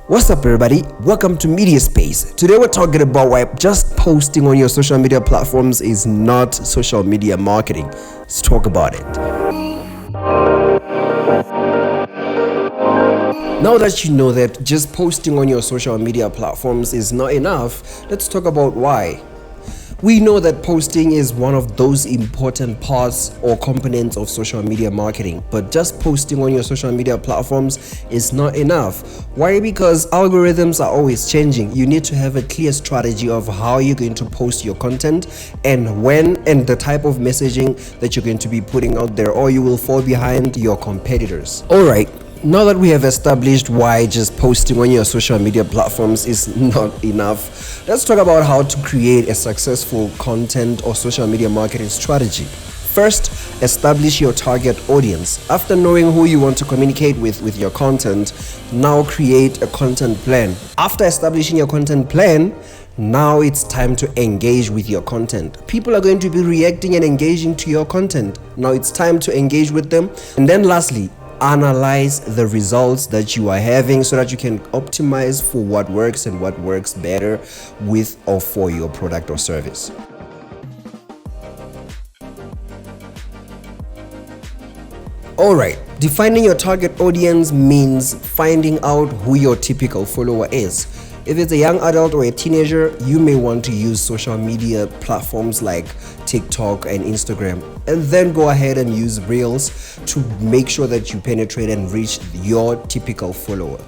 What's up, everybody? Welcome to Media Space. Today we're talking about why just posting on your social media platforms is not social media marketing. Let's talk about it. Now that you know that just posting on your social media platforms is not enough, let's talk about why. We know that posting is one of those important parts or components of social media marketing, but just posting on your social media platforms is not enough. Why? Because algorithms are always changing. You need to have a clear strategy of how you're going to post your content and when and the type of messaging that you're going to be putting out there, or you will fall behind your competitors. Alright. Now that we have established why just posting on your social media platforms is not enough, let's talk about how to create a successful content or social media marketing strategy. First, establish your target audience. After knowing who you want to communicate with your content, now create a content plan. After establishing your content plan, now it's time to engage with your content. People are going to be reacting and engaging to your content. Now it's time to engage with them. And then lastly, analyze the results that you are having so that you can optimize for what works and what works better with or for your product or service. Alright, defining your target audience means finding out who your typical follower is. If it's a young adult or a teenager, you may want to use social media platforms like TikTok and Instagram, and then go ahead and use Reels to make sure that you penetrate and reach your typical follower.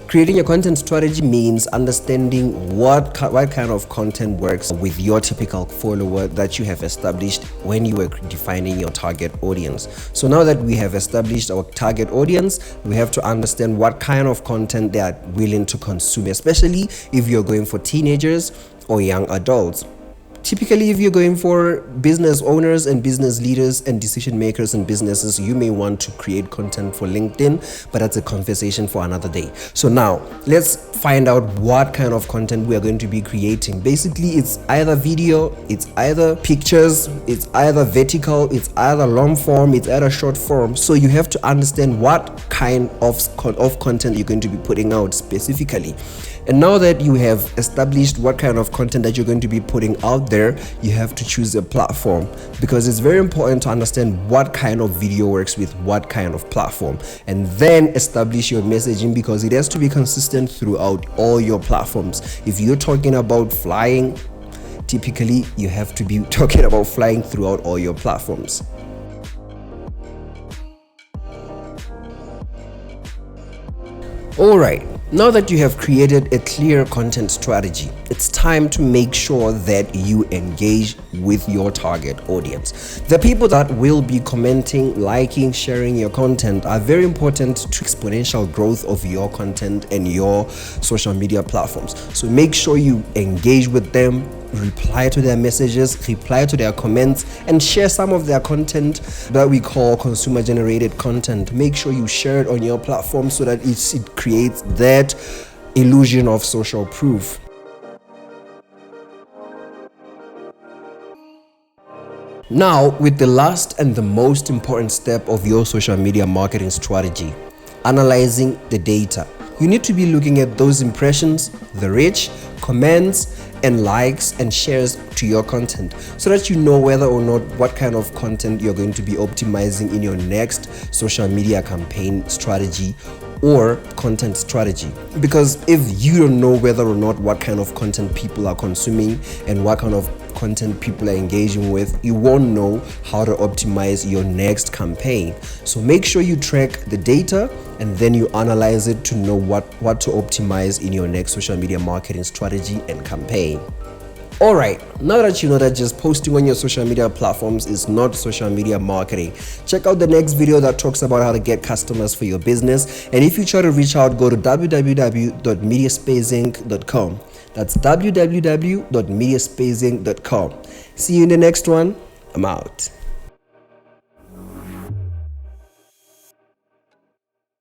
Creating a content strategy means understanding what kind of content works with your typical follower that you have established when you were defining your target audience. So now that we have established our target audience, we have to understand what kind of content they are willing to consume, especially if you're going for teenagers or young adults. Typically, if you're going for business owners and business leaders and decision makers in businesses, you may want to create content for LinkedIn, but that's a conversation for another day. So now, let's find out what kind of content we are going to be creating. Basically, it's either video, it's either pictures, it's either vertical, it's either long form, it's either short form. So you have to understand what kind of content you're going to be putting out specifically. And now that you have established what kind of content that you're going to be putting out there, you have to choose a platform, because it's very important to understand what kind of video works with what kind of platform, and then establish your messaging, because it has to be consistent throughout all your platforms. If you're talking about flying, typically you have to be talking about flying throughout all your platforms. Alright, now that you have created a clear content strategy, it's time to make sure that you engage with your target audience. The people that will be commenting, liking, sharing your content are very important to exponential growth of your content and your social media platforms. So make sure you engage with them, reply to their messages, reply to their comments, and share some of their content that we call consumer generated content. Make sure you share it on your platform so that it creates that illusion of social proof. Now, with the last and the most important step of your social media marketing strategy, analyzing the data. You need to be looking at those impressions, the reach, comments, and likes and shares to your content, so that you know whether or not what kind of content you're going to be optimizing in your next social media campaign strategy or content strategy. Because if you don't know whether or not what kind of content people are consuming and what kind of content people are engaging with, you won't know how to optimize your next campaign. So make sure you track the data and then you analyze it to know what to optimize in your next social media marketing strategy and campaign. Alright, now that you know that just posting on your social media platforms is not social media marketing, check out the next video that talks about how to get customers for your business. And if you try to reach out, go to www.mediaspaceinc.com. That's www.mediaspaceinc.com. See you in the next one. I'm out.